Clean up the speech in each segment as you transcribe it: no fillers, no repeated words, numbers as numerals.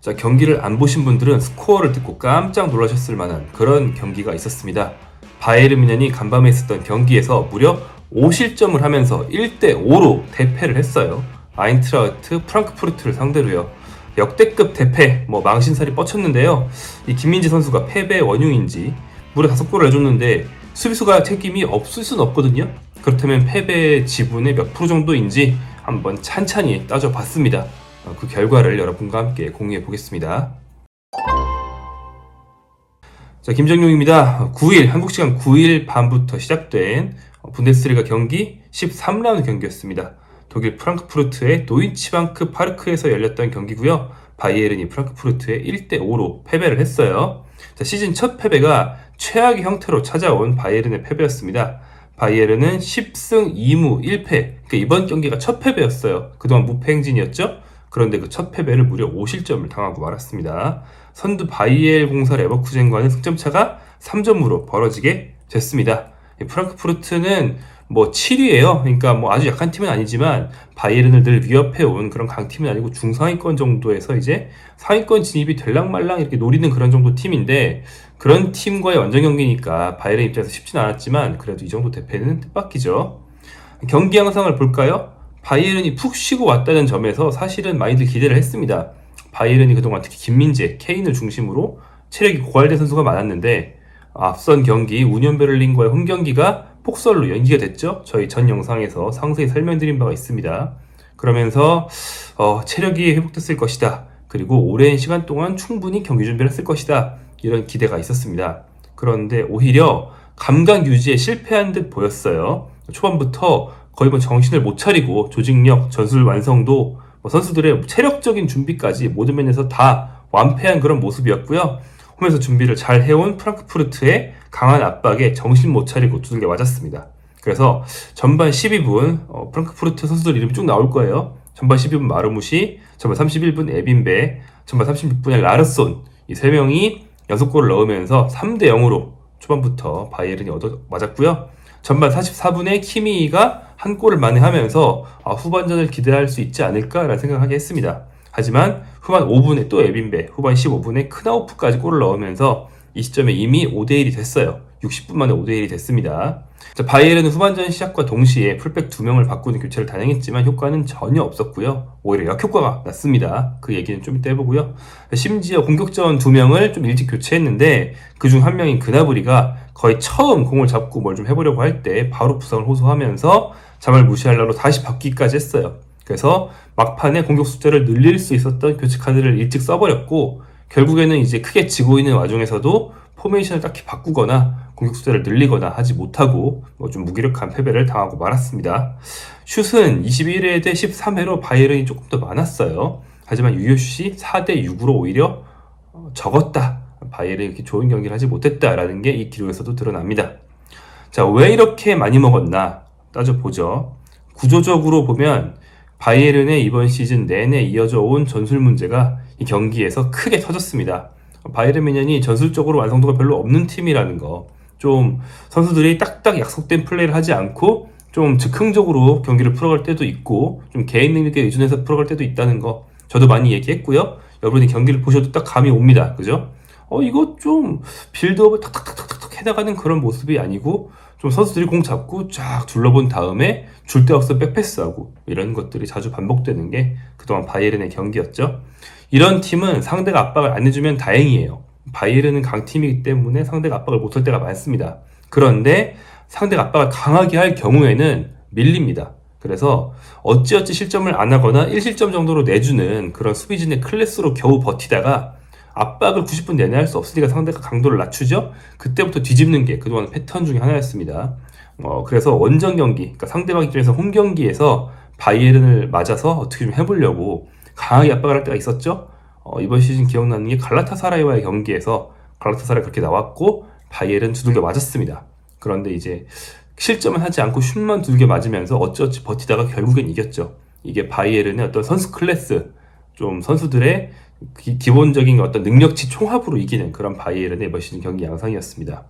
자, 경기를 안 보신 분들은 스코어를 듣고 깜짝 놀라셨을 만한 그런 경기가 있었습니다. 바이에른 뮌헨이 간밤에 있었던 경기에서 무려 5실점을 하면서 1대5로 대패를 했어요. 아인트라흐트 프랑크푸르트를 상대로요. 역대급 대패, 망신살이 뻗쳤는데요. 이 김민재 선수가 패배의 원흉인지 무려 5골을 내줬는데 수비수가 책임이 없을 순 없거든요. 그렇다면 패배의 지분의 몇 프로 정도인지 한번 찬찬히 따져봤습니다. 그 결과를 여러분과 함께 공유해 보겠습니다. 자, 김정용입니다. 9일, 한국 시간 9일 밤부터 시작된 분데스리가 경기 13라운드 경기였습니다. 독일 프랑크푸르트의 도이치방크 파르크에서 열렸던 경기고요. 바이에른이 프랑크푸르트에 1대5로 패배를 했어요. 자, 시즌 첫 패배가 최악의 형태로 찾아온 바이에른의 패배였습니다. 바이에른은 10승 2무 1패, 그러니까 이번 경기가 첫 패배였어요. 그동안 무패 행진이었죠? 그런데 그 첫 패배를 무려 5실점을 당하고 말았습니다. 선두 바이엘 공사 레버쿠젠과는 승점차가 3점으로 벌어지게 됐습니다. 프랑크푸르트는 7위예요. 그러니까 아주 약한 팀은 아니지만 바이에른을 늘 위협해온 그런 강팀은 아니고 중상위권 정도에서 이제 상위권 진입이 될랑말랑 이렇게 노리는 그런 정도 팀인데, 그런 팀과의 원정 경기니까 바이에른 입장에서 쉽진 않았지만 그래도 이 정도 대패는 뜻밖이죠. 경기 양상을 볼까요? 바이에른이 푹 쉬고 왔다는 점에서 사실은 많이들 기대를 했습니다. 바이에른이 그동안 특히 김민재, 케인을 중심으로 체력이 고갈된 선수가 많았는데 앞선 경기 우니온 베를린과의 홈 경기가 폭설로 연기가 됐죠. 저희 전 영상에서 상세히 설명드린 바가 있습니다. 그러면서 체력이 회복됐을 것이다. 그리고 오랜 시간 동안 충분히 경기 준비를 했을 것이다. 이런 기대가 있었습니다. 그런데 오히려 감각 유지에 실패한 듯 보였어요. 초반부터 거의 정신을 못 차리고 조직력, 전술 완성도, 선수들의 체력적인 준비까지 모든 면에서 다 완패한 그런 모습이었고요. 홈에서 준비를 잘 해온 프랑크푸르트의 강한 압박에 정신 못 차리고 두들겨 맞았습니다. 그래서 전반 12분 프랑크푸르트 선수들 이름이 쭉 나올 거예요. 전반 12분 마르무시, 전반 31분 에빈베, 전반 36분에 라르손, 이 3명이 연속골을 넣으면서 3대0으로 초반부터 바이에른이 맞았고요. 전반 44분에 키미히가 한 골을 만회하면서 후반전을 기대할 수 있지 않을까라는 생각하게 했습니다. 하지만 후반 5분에 또 에빈베, 후반 15분에 크나우프까지 골을 넣으면서 이 시점에 이미 5대1이 됐어요. 60분 만에 5대1이 됐습니다. 자, 바이에른은 후반전 시작과 동시에 풀백 2명을 바꾸는 교체를 단행했지만 효과는 전혀 없었고요. 오히려 역효과가 났습니다. 그 얘기는 좀 이따 해보고요. 심지어 공격자원 2명을 좀 일찍 교체했는데 그중 한 명인 그나브리가 거의 처음 공을 잡고 뭘 좀 해보려고 할 때 바로 부상을 호소하면서 잠을 무시하려고 다시 바뀌기까지 했어요. 그래서 막판에 공격 숫자를 늘릴 수 있었던 교체 카드를 일찍 써버렸고, 결국에는 이제 크게 지고 있는 와중에서도 포메이션을 딱히 바꾸거나 공격 숫자를 늘리거나 하지 못하고 좀 무기력한 패배를 당하고 말았습니다. 슛은 21회 대 13회로 바이에른이 조금 더 많았어요. 하지만 유효슛이 4대 6으로 오히려 적었다. 바이에른이 이렇게 좋은 경기를 하지 못했다라는 게 이 기록에서도 드러납니다. 자, 왜 이렇게 많이 먹었나 따져보죠. 구조적으로 보면 바이에른의 이번 시즌 내내 이어져 온 전술 문제가 이 경기에서 크게 터졌습니다. 바이에른 뮌헨이 전술적으로 완성도가 별로 없는 팀이라는 거, 좀 선수들이 딱딱 약속된 플레이를 하지 않고 좀 즉흥적으로 경기를 풀어갈 때도 있고 좀 개인 능력에 의존해서 풀어갈 때도 있다는 거 저도 많이 얘기했고요. 여러분이 경기를 보셔도 딱 감이 옵니다. 그죠? 이거 좀 빌드업을 탁탁탁탁탁 해나가는 그런 모습이 아니고 좀 선수들이 공 잡고 쫙 둘러본 다음에 줄 데 없어 백패스하고 이런 것들이 자주 반복되는 게 그동안 바이에른의 경기였죠. 이런 팀은 상대가 압박을 안 해주면 다행이에요. 바이에른은 강팀이기 때문에 상대가 압박을 못할 때가 많습니다. 그런데 상대가 압박을 강하게 할 경우에는 밀립니다. 그래서 어찌어찌 실점을 안 하거나 1실점 정도로 내주는 그런 수비진의 클래스로 겨우 버티다가 압박을 90분 내내 할 수 없으니까 상대가 강도를 낮추죠. 그때부터 뒤집는 게 그동안 패턴 중에 하나였습니다. 그래서 원정 경기, 그러니까 상대방 입장에서 홈 경기에서 바이에른을 맞아서 어떻게 좀 해보려고 강하게 압박을 할 때가 있었죠. 이번 시즌 기억나는 게 갈라타사라이와의 경기에서 갈라타사라이 그렇게 나왔고 바이에른 두들겨 맞았습니다. 그런데 이제 실점은 하지 않고 슛만 두들겨 맞으면서 어찌어찌 버티다가 결국엔 이겼죠. 이게 바이에른의 어떤 선수 클래스, 좀 선수들의 기본적인 어떤 능력치 총합으로 이기는 그런 바이에른의 이번 시즌 경기 양상이었습니다.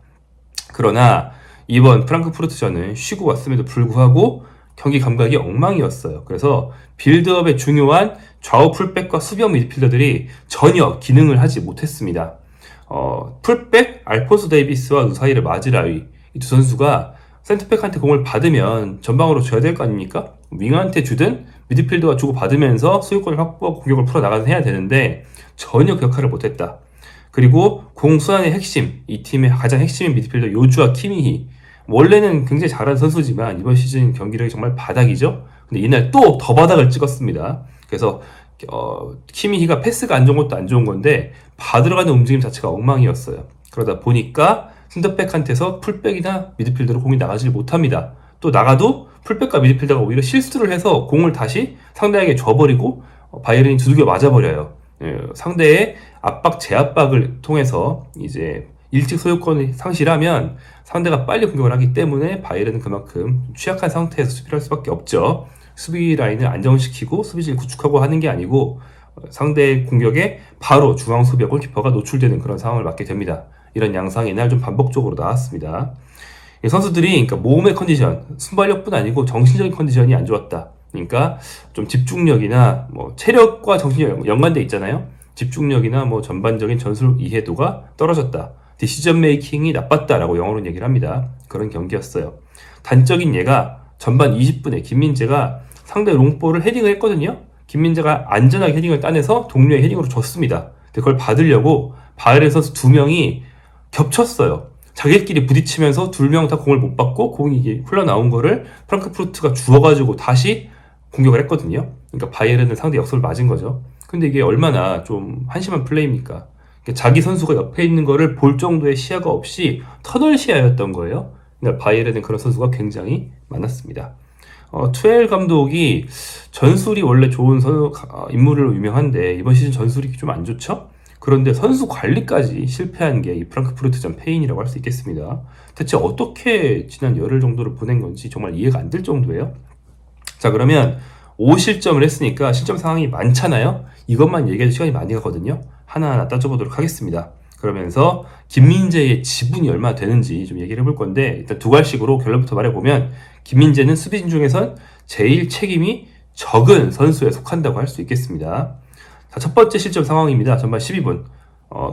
그러나 이번 프랑크푸르트전은 쉬고 왔음에도 불구하고 경기 감각이 엉망이었어요. 그래서 빌드업에 중요한 좌우 풀백과 수비형 미드필더들이 전혀 기능을 하지 못했습니다. 풀백 알폰소 데이비스와 누사이르 마즈라위 이 두 선수가 센터백한테 공을 받으면 전방으로 줘야 될 거 아닙니까? 윙한테 주든 미드필더가 주고 받으면서 소유권을 확보하고 공격을 풀어나가든 해야 되는데 전혀 그 역할을 못했다. 그리고 공 순환의 핵심, 이 팀의 가장 핵심인 미드필더 요주아 키미히, 원래는 굉장히 잘하는 선수지만 이번 시즌 경기력이 정말 바닥이죠. 근데 이날 또 더 바닥을 찍었습니다. 그래서 키미히가 패스가 안 좋은 것도 안 좋은 건데 받으러 가는 움직임 자체가 엉망이었어요. 그러다 보니까 센터백한테서 풀백이나 미드필더로 공이 나가지 못합니다. 또 나가도 풀백과 미드필더가 오히려 실수를 해서 공을 다시 상대에게 줘버리고 바이에른이 두들겨 맞아버려요. 상대의 압박, 제압박을 통해서 이제 일찍 소유권을 상실하면 상대가 빨리 공격을 하기 때문에 바이에른은 그만큼 취약한 상태에서 수비를 할 수밖에 없죠. 수비 라인을 안정시키고 수비진을 구축하고 하는 게 아니고 상대의 공격에 바로 중앙 수비와 골키퍼가 노출되는 그런 상황을 맞게 됩니다. 이런 양상이 이날 좀 반복적으로 나왔습니다. 선수들이 그러니까 몸의 컨디션, 순발력뿐 아니고 정신적인 컨디션이 안 좋았다. 그러니까 좀 집중력이나 뭐 체력과 정신력 연관돼 있잖아요. 집중력이나 뭐 전반적인 전술 이해도가 떨어졌다. 디시전 메이킹이 나빴다라고 영어로는 얘기를 합니다. 그런 경기였어요. 단적인 예가 전반 20분에 김민재가 상대 롱볼을 헤딩을 했거든요. 김민재가 안전하게 헤딩을 따내서 동료의 헤딩으로 줬습니다. 근데 그걸 받으려고 바이에른 선수 2명이 겹쳤어요. 자기들끼리 부딪히면서 2명 다 공을 못 받고 공이 흘러나온 거를 프랑크푸르트가 주워가지고 다시 공격을 했거든요. 그러니까 바이에른은 상대 역습을 맞은 거죠. 근데 이게 얼마나 좀 한심한 플레이입니까? 자기 선수가 옆에 있는 거를 볼 정도의 시야가 없이 터널 시야였던 거예요. 그러니까 바이에른은 그런 선수가 굉장히 많았습니다. 투엘 감독이 전술이 원래 좋은 인물로 유명한데 이번 시즌 전술이 좀 안 좋죠? 그런데 선수 관리까지 실패한 게 이 프랑크푸르트전 패인이라고 할 수 있겠습니다. 대체 어떻게 지난 열흘 정도를 보낸 건지 정말 이해가 안 될 정도예요. 자, 그러면 5실점을 했으니까 실점 상황이 많잖아요. 이것만 얘기해도 시간이 많이 가거든요. 하나하나 따져보도록 하겠습니다. 그러면서 김민재의 지분이 얼마나 되는지 좀 얘기를 해볼 건데, 일단 두 갈식으로 결론부터 말해보면 김민재는 수비진 중에선 제일 책임이 적은 선수에 속한다고 할 수 있겠습니다. 자, 첫 번째 실점 상황입니다. 전반 12분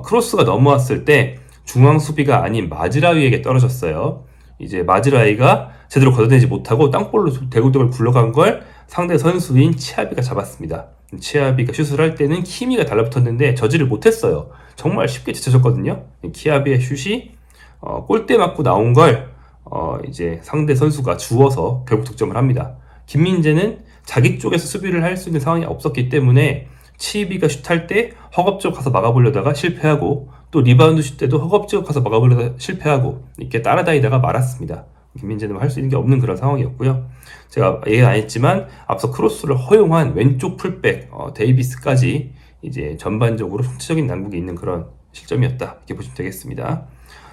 크로스가 넘어왔을 때 중앙 수비가 아닌 마즈라위에게 떨어졌어요. 이제 마즈라위가 제대로 걷어내지 못하고 땅볼로 대굴대굴 굴러간 걸 상대 선수인 치아비가 잡았습니다. 치아비가 슛을 할 때는 키미가 달라붙었는데 저지를 못했어요. 정말 쉽게 제쳐졌거든요. 키아비의 슛이 골대 맞고 나온 걸 이제 상대 선수가 주워서 결국 득점을 합니다. 김민재는 자기 쪽에서 수비를 할 수 있는 상황이 없었기 때문에 치비가 슛할 때 허겁지겁 가서 막아보려다가 실패하고, 또 리바운드 슛 때도 허겁지겁 가서 막아보려다가 실패하고, 이렇게 따라다니다가 말았습니다. 김민재는 할 수 있는 게 없는 그런 상황이었고요. 제가 얘기 안 했지만 앞서 크로스를 허용한 왼쪽 풀백 데이비스까지 이제 전반적으로 총체적인 난국이 있는 그런 실점이었다, 이렇게 보시면 되겠습니다.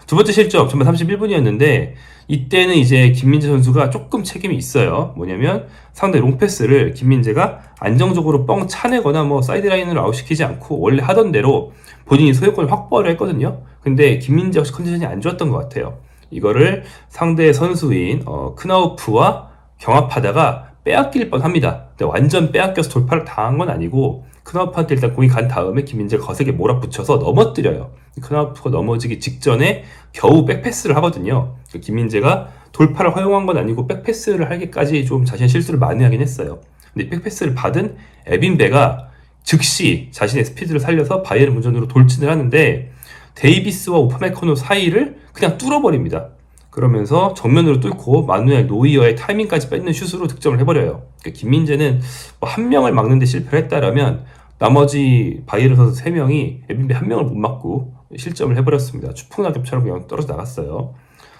두 번째 실점 전반 31분이었는데 이때는 이제 김민재 선수가 조금 책임이 있어요. 뭐냐면 상대 롱패스를 김민재가 안정적으로 뻥 차내거나 뭐 사이드라인으로 아웃시키지 않고 원래 하던 대로 본인이 소유권을 확보를 했거든요. 근데 김민재 역시 컨디션이 안 좋았던 것 같아요. 이거를 상대 선수인 크나우프와 경합하다가 빼앗길 뻔합니다. 근데 완전 빼앗겨서 돌파를 당한 건 아니고 크나우프한테 일단 공이 간 다음에 김민재가 거세게 몰아붙여서 넘어뜨려요. 크나우프가 넘어지기 직전에 겨우 백패스를 하거든요. 김민재가 돌파를 허용한 건 아니고 백패스를 하기까지 좀 자신의 실수를 많이 하긴 했어요. 근데 백패스를 받은 에빈베가 즉시 자신의 스피드를 살려서 바이에른 문전으로 돌진을 하는데 데이비스와 우파메카노 사이를 그냥 뚫어버립니다. 그러면서 정면으로 뚫고 마누엘 노이어의 타이밍까지 뺏는 슛으로 득점을 해버려요. 그러니까 김민재는 한 명을 막는데 실패를 했다라면 나머지 바이에른 선수 3명이 에빈베 1명을 못 막고 실점을 해버렸습니다. 추풍낙엽처럼 그냥 떨어져 나갔어요.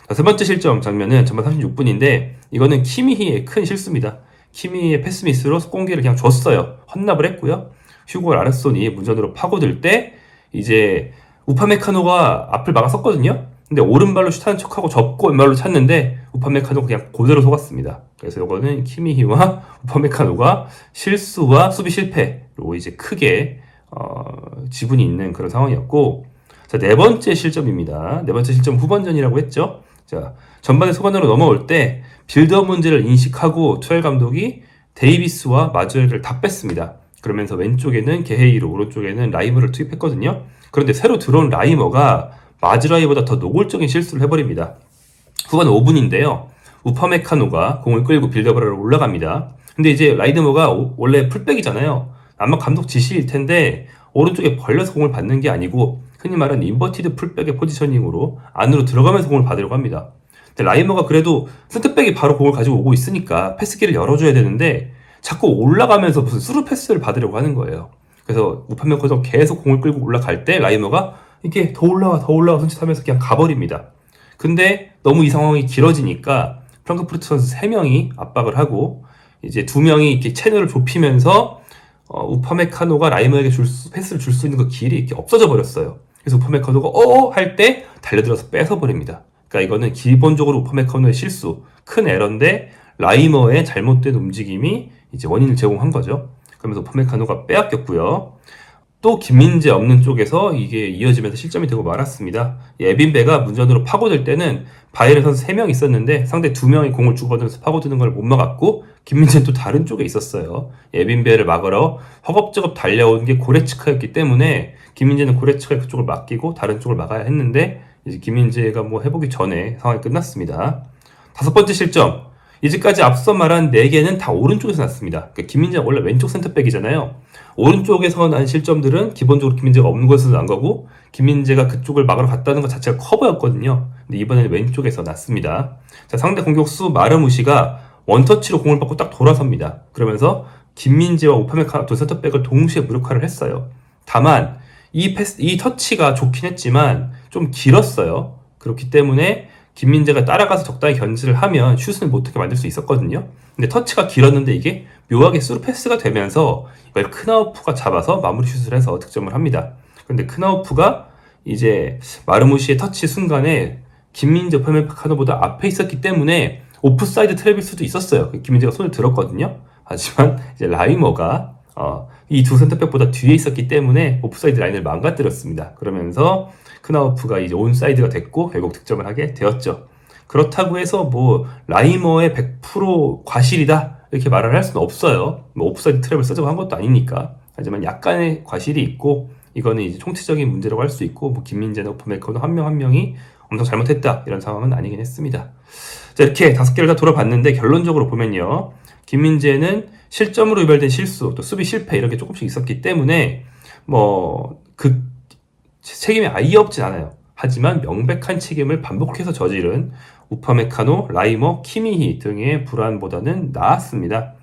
자, 세 번째 실점 장면은 전반 36분인데 이거는 키미히의 큰 실수입니다. 키미히의 패스 미스로 공기를 그냥 줬어요. 헌납을 했고요. 휴고 라르손이 문전으로 파고들 때 이제 우파메카노가 앞을 막았었거든요. 근데 오른발로 슛하는 척하고 접고 왼발로 찼는데 우파메카노가 그냥 그대로 속았습니다. 그래서 이거는 키미히와 우파메카노가 실수와 수비 실패로 이제 크게 지분이 있는 그런 상황이었고, 자, 네 번째 실점입니다. 네 번째 실점 후반전이라고 했죠. 자, 전반에 후반으로 넘어올 때 빌드업 문제를 인식하고 투엘 감독이 데이비스와 마주엘을 다 뺐습니다. 그러면서 왼쪽에는 게헤이로, 오른쪽에는 라이머를 투입했거든요. 그런데 새로 들어온 라이머가 마즈라이보다 더 노골적인 실수를 해버립니다. 후반 5분인데요. 우파메카노가 공을 끌고 빌드업을 하러 올라갑니다. 근데 이제 라이드머가 원래 풀백이잖아요. 아마 감독 지시일 텐데 오른쪽에 벌려서 공을 받는 게 아니고 흔히 말하는 인버티드 풀백의 포지셔닝으로 안으로 들어가면서 공을 받으려고 합니다. 근데 라이머가 그래도 센터백이 바로 공을 가지고 오고 있으니까 패스기를 열어줘야 되는데 자꾸 올라가면서 무슨 스루 패스를 받으려고 하는 거예요. 그래서 우파메카노가 계속 공을 끌고 올라갈 때 라이머가 이렇게 더 올라와 손짓하면서 그냥 가버립니다. 근데 너무 이 상황이 길어지니까 프랑크푸르트 선수 3명이 압박을 하고 이제 2명이 이렇게 채널을 좁히면서 우파메카노가 라이머에게 패스를 줄 수 있는 그 길이 이렇게 없어져 버렸어요. 그래서 우파메카노가 할 때 달려들어서 뺏어버립니다. 그러니까 이거는 기본적으로 우파메카노의 실수, 큰 에러인데 라이머의 잘못된 움직임이 이제 원인을 제공한 거죠. 그러면서 우파메카노가 빼앗겼고요. 또 김민재 없는 쪽에서 이게 이어지면서 실점이 되고 말았습니다. 에빈베가 문전으로 파고들 때는 바이에른 선수 3명 있었는데 상대 2명이 공을 주고받으면서 파고드는 걸 못 막았고 김민재는 또 다른 쪽에 있었어요. 에빈베를 막으러 허겁지겁 달려온 게 고레츠카였기 때문에 김민재는 고레츠카의 그쪽을 맡기고 다른 쪽을 막아야 했는데 이제 김민재가 뭐 해보기 전에 상황이 끝났습니다. 5번째 실점. 이제까지 앞서 말한 4개는 다 오른쪽에서 났습니다. 그러니까 김민재가 원래 왼쪽 센터백이잖아요. 오른쪽에서 난 실점들은 기본적으로 김민재가 없는 곳에서 난 거고 김민재가 그쪽을 막으러 갔다는 것 자체가 커버였거든요. 근데 이번에는 왼쪽에서 났습니다. 자, 상대 공격수 마르무시가 원터치로 공을 받고 딱 돌아섭니다. 그러면서 김민재와 우파메카노 두 센터백을 동시에 무력화를 했어요. 다만 이 터치가 좋긴 했지만 좀 길었어요. 그렇기 때문에 김민재가 따라가서 적당히 견제를 하면 슛을 못하게 만들 수 있었거든요. 근데 터치가 길었는데 이게 묘하게 스루 패스가 되면서 이걸 크나우프가 잡아서 마무리 슛을 해서 득점을 합니다. 근데 크나우프가 이제 마르무시의 터치 순간에 김민재 우파메카노보다 앞에 있었기 때문에 오프사이드 트랩일 수도 있었어요. 김민재가 손을 들었거든요. 하지만 이제 라이머가 이 두 센터백보다 뒤에 있었기 때문에 오프사이드 라인을 망가뜨렸습니다. 그러면서 크나우프가 이제 온사이드가 됐고 결국 득점을 하게 되었죠. 그렇다고 해서 뭐 라이머의 100% 과실이다 이렇게 말을 할 수는 없어요. 뭐 오프사이드 트랩을 쓰자고 한 것도 아니니까. 하지만 약간의 과실이 있고 이거는 이제 총체적인 문제라고 할 수 있고 뭐 김민재나 오프메이커는 한 명 한 명이 엄청 잘못했다 이런 상황은 아니긴 했습니다. 자, 이렇게 5개를 다 돌아봤는데 결론적으로 보면요. 김민재는 실점으로 유발된 실수, 또 수비 실패 이런 게 조금씩 있었기 때문에 뭐 그 책임이 아예 없진 않아요. 하지만 명백한 책임을 반복해서 저지른 우파메카노, 라이머, 키미히 등의 불안보다는 나았습니다.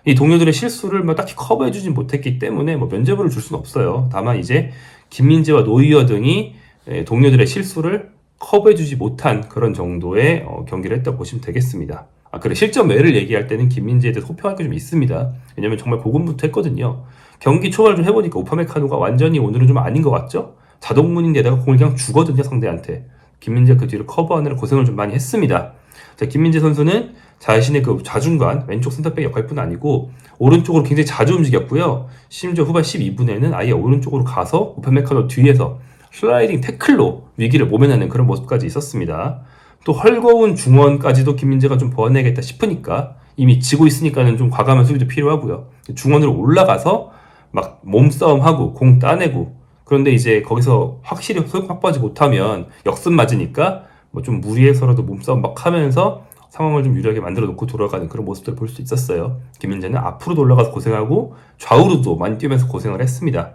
이 동료들의 실수를 뭐 딱히 커버해주진 못했기 때문에 뭐 면죄부를 줄 수는 없어요. 다만 이제 김민재와 노이어 등이 동료들의 실수를 커버해주지 못한 그런 정도의 경기를 했다고 보시면 되겠습니다. 그래, 실점 외를 얘기할 때는 김민재에 대해서 호평할 게 좀 있습니다. 왜냐면 정말 고군분투했거든요. 경기 초반을 좀 해보니까 우파메카노가 완전히 오늘은 좀 아닌 것 같죠? 자동문인데다가 공을 그냥 주거든요, 상대한테. 김민재가 그 뒤를 커버하느라 고생을 좀 많이 했습니다. 자, 김민재 선수는 자신의 그 좌중간, 왼쪽 센터백 역할뿐 아니고 오른쪽으로 굉장히 자주 움직였고요. 심지어 후반 12분에는 아예 오른쪽으로 가서 우파메카노 뒤에서 슬라이딩 태클로 위기를 모면하는 그런 모습까지 있었습니다. 또 헐거운 중원까지도 김민재가 좀 보완해야겠다 싶으니까 이미 지고 있으니까는 좀 과감한 수비도 필요하고요. 중원으로 올라가서 막 몸싸움하고 공 따내고 그런데 이제 거기서 확실히 소용 확보하지 못하면 역습 맞으니까 뭐 좀 무리해서라도 몸싸움 막 하면서 상황을 좀 유리하게 만들어 놓고 돌아가는 그런 모습들을 볼 수 있었어요. 김민재는 앞으로도 올라가서 고생하고 좌우로도 많이 뛰면서 고생을 했습니다.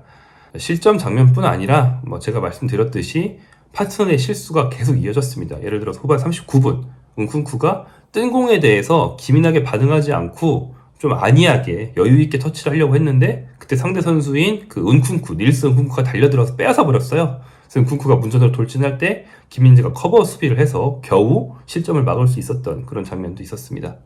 실점 장면뿐 아니라 뭐 제가 말씀드렸듯이 파트너의 실수가 계속 이어졌습니다. 예를 들어서 후반 39분 은쿤쿠가 뜬 공에 대해서 기민하게 반응하지 않고 좀 안이하게 여유있게 터치를 하려고 했는데 그때 상대 선수인 그 닐스 은쿤쿠가 달려들어서 빼앗아 버렸어요. 그래서 은쿤쿠가 문전으로 돌진할 때 김민재가 커버 수비를 해서 겨우 실점을 막을 수 있었던 그런 장면도 있었습니다.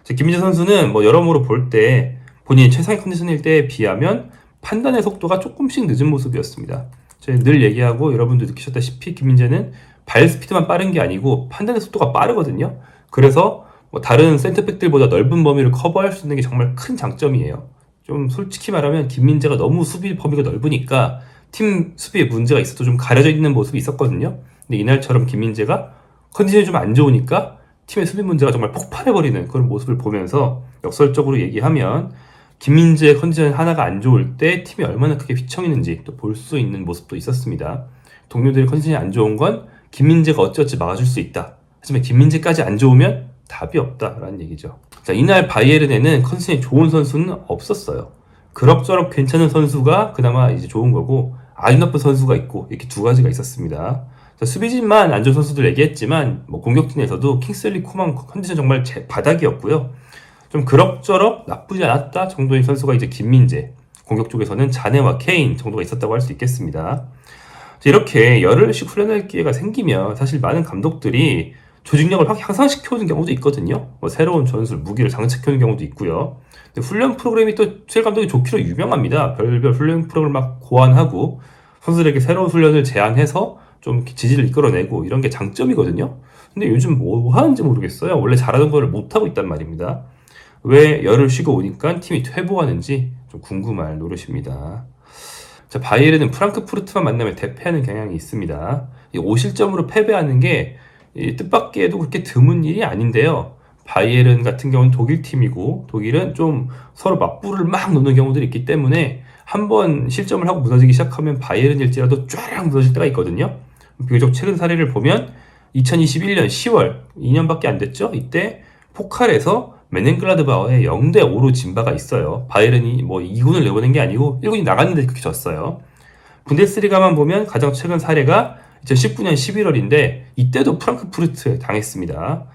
김민재 선수는 뭐 여러모로 볼 때 본인이 최상의 컨디션일 때에 비하면 판단의 속도가 조금씩 늦은 모습이었습니다. 저희 늘 얘기하고 여러분도 느끼셨다시피 김민재는 발 스피드만 빠른 게 아니고 판단의 속도가 빠르거든요. 그래서 뭐 다른 센터백들보다 넓은 범위를 커버할 수 있는 게 정말 큰 장점이에요. 좀 솔직히 말하면 김민재가 너무 수비 범위가 넓으니까 팀 수비에 문제가 있어도 좀 가려져 있는 모습이 있었거든요. 근데 이날처럼 김민재가 컨디션이 좀 안 좋으니까 팀의 수비 문제가 정말 폭발해버리는 그런 모습을 보면서 역설적으로 얘기하면 김민재 컨디션 하나가 안 좋을 때 팀이 얼마나 크게 휘청이는지 또 볼 수 있는 모습도 있었습니다. 동료들의 컨디션이 안 좋은 건 김민재가 어찌어찌 막아줄 수 있다. 하지만 김민재까지 안 좋으면 답이 없다라는 얘기죠. 자, 이날 바이에른에는 컨디션이 좋은 선수는 없었어요. 그럭저럭 괜찮은 선수가 그나마 이제 좋은 거고 아주 나쁜 선수가 있고 이렇게 두 가지가 있었습니다. 자, 수비진만 안 좋은 선수들 얘기했지만 뭐 공격진에서도 킹슬리 코만 컨디션 정말 바닥이었고요. 좀 그럭저럭 나쁘지 않았다 정도의 선수가 이제 김민재, 공격 쪽에서는 자네와 케인 정도가 있었다고 할 수 있겠습니다. 이렇게 열흘씩 훈련할 기회가 생기면 사실 많은 감독들이 조직력을 확 향상시켜오는 경우도 있거든요. 뭐 새로운 전술, 무기를 장착해오는 경우도 있고요. 근데 훈련 프로그램이 또 최 감독이 좋기로 유명합니다. 별별 훈련 프로그램을 막 고안하고 선수들에게 새로운 훈련을 제안해서 좀 지지를 이끌어내고 이런 게 장점이거든요. 근데 요즘 뭐 하는지 모르겠어요. 원래 잘하던 거를 못하고 있단 말입니다. 왜 열흘 쉬고 오니까 팀이 퇴보하는지 좀 궁금할 노릇입니다. 자, 바이에른은 프랑크푸르트만 만나면 대패하는 경향이 있습니다. 이 5실점으로 패배하는 게 뜻밖에도 그렇게 드문 일이 아닌데요. 바이에른 같은 경우는 독일 팀이고 독일은 좀 서로 맞불을 막 놓는 경우들이 있기 때문에 한번 실점을 하고 무너지기 시작하면 바이에른일지라도 쫙 무너질 때가 있거든요. 비교적 최근 사례를 보면 2021년 10월 2년밖에 안 됐죠. 이때 포칼에서 메넨글라드바흐의 0대5로 진 바가 있어요. 바이에른이 뭐 2군을 내보낸 게 아니고 1군이 나갔는데 그렇게 졌어요. 분데스리가만 보면 가장 최근 사례가 2019년 11월인데 이때도 프랑크푸르트에 당했습니다.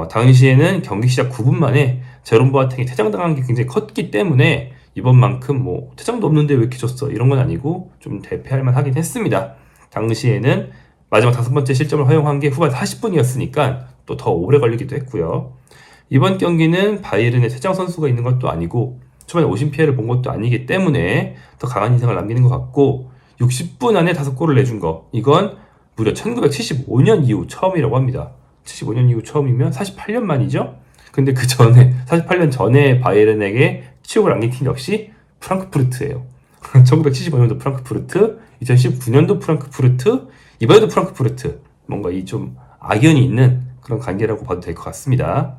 당시에는 경기 시작 9분 만에 제롬 보아탱이 퇴장당한 게 굉장히 컸기 때문에 이번만큼 뭐 퇴장도 없는데 왜 이렇게 졌어 이런 건 아니고 좀 대패할 만하긴 했습니다. 당시에는 마지막 5번째 실점을 허용한 게 후반 40분이었으니까 또 더 오래 걸리기도 했고요. 이번 경기는 바이에른의 퇴장 선수가 있는 것도 아니고 초반에 오심 피해를 본 것도 아니기 때문에 더 강한 인상을 남기는 것 같고 60분 안에 5골을 내준 거 이건 무려 1975년 이후 처음이라고 합니다. 75년 이후 처음이면 48년 만이죠? 근데 그 전에 48년 전에 바이에른에게 치욕을 안긴 팀 역시 프랑크푸르트예요. 1975년도 프랑크푸르트, 2019년도 프랑크푸르트, 이번에도 프랑크푸르트. 뭔가 이 좀 악연이 있는 그런 관계라고 봐도 될 것 같습니다.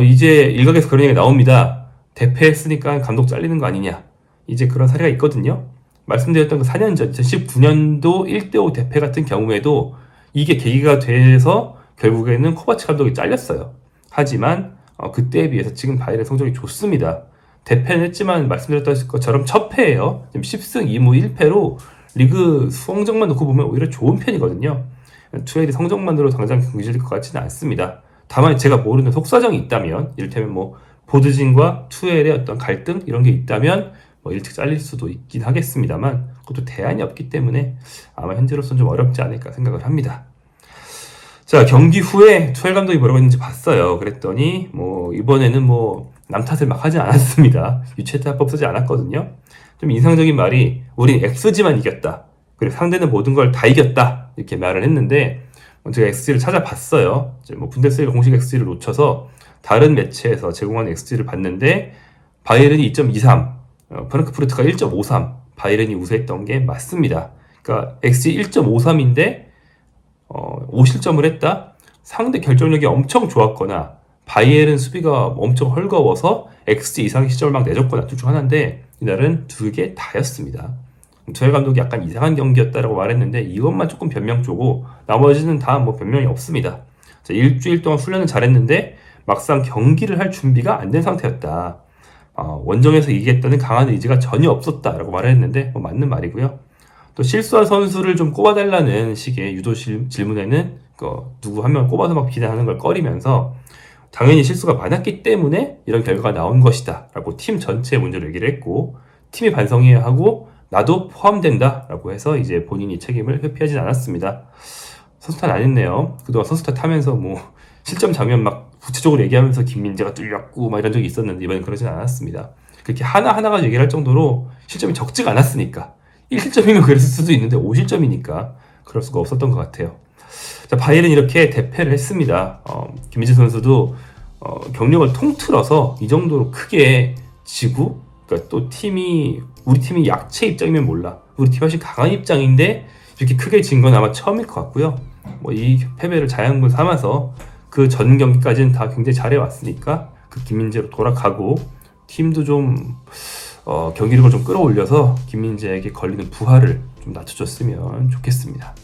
이제 일각에서 그런 얘기가 나옵니다. 대패했으니까 감독 잘리는 거 아니냐. 이제 그런 사례가 있거든요. 말씀드렸던 그 4년 전 2019년도 1대5 대패 같은 경우에도 이게 계기가 돼서 결국에는 코바치 감독이 잘렸어요. 하지만 그때에 비해서 지금 바이에른 성적이 좋습니다. 대패는 했지만 말씀드렸던 것처럼 첫 패예요. 지금 10승 2무 1패로 리그 성적만 놓고 보면 오히려 좋은 편이거든요. 투엘이 성적만으로 당장 경질될 것 같지는 않습니다. 다만 제가 모르는 속사정이 있다면 이를테면 뭐 보드진과 투엘의 어떤 갈등 이런 게 있다면 뭐 일찍 잘릴 수도 있긴 하겠습니다만 그것도 대안이 없기 때문에 아마 현재로서는 좀 어렵지 않을까 생각을 합니다. 자, 경기 후에 투엘 감독이 뭐라고 했는지 봤어요. 그랬더니 뭐 이번에는 뭐 남 탓을 막 하지 않았습니다. 유체타법 쓰지 않았거든요. 좀 인상적인 말이 우린 XG만 이겼다. 그리고 상대는 모든 걸 다 이겼다. 이렇게 말을 했는데 제가 XG를 찾아봤어요. 이제 뭐 분데스리가 공식 XG를 놓쳐서 다른 매체에서 제공한 XG를 봤는데 바이에른이 2.23, 프랑크푸르트가 1.53, 바이에른이 우세했던 게 맞습니다. 그러니까 XG 1.53인데 5실점을 했다? 상대 결정력이 엄청 좋았거나 바이에른 수비가 엄청 헐거워서 XG 이상의 시점을 막 내줬거나 둘 중 하나인데 이날은 두 개 다였습니다. 투엘 감독이 약간 이상한 경기였다라고 말했는데 이것만 조금 변명조고 나머지는 다 뭐 변명이 없습니다. 자, 일주일 동안 훈련을 잘했는데 막상 경기를 할 준비가 안 된 상태였다. 원정에서 이기겠다는 강한 의지가 전혀 없었다라고 말을 했는데 뭐 맞는 말이고요. 또 실수한 선수를 좀 꼽아달라는 식의 유도 질문에는 누구 한 명 꼽아서 막 비난하는 걸 꺼리면서 당연히 실수가 많았기 때문에 이런 결과가 나온 것이다 라고 팀 전체의 문제를 얘기를 했고 팀이 반성해야 하고 나도 포함된다 라고 해서 이제 본인이 책임을 회피하진 않았습니다. 선수 탓 안 했네요. 그동안 선수 탓 하면서 뭐 실점 장면 막 구체적으로 얘기하면서 김민재가 뚫렸고 막 이런 적이 있었는데 이번엔 그러진 않았습니다. 그렇게 하나하나가 얘기를 할 정도로 실점이 적지가 않았으니까 1실점이면 그랬을 수도 있는데 5실점이니까 그럴 수가 없었던 것 같아요. 자, 바이에른 이렇게 대패를 했습니다. 김민재 선수도 경력을 통틀어서 이 정도로 크게 지고 그러니까 또 우리 팀이 약체 입장이면 몰라. 우리 팀이 훨씬 강한 입장인데 이렇게 크게 진 건 아마 처음일 것 같고요. 뭐 이 패배를 자양분 삼아서 그 전 경기까지는 다 굉장히 잘해왔으니까 그 김민재로 돌아가고 팀도 좀 경기력을 좀 끌어올려서 김민재에게 걸리는 부하를 좀 낮춰줬으면 좋겠습니다.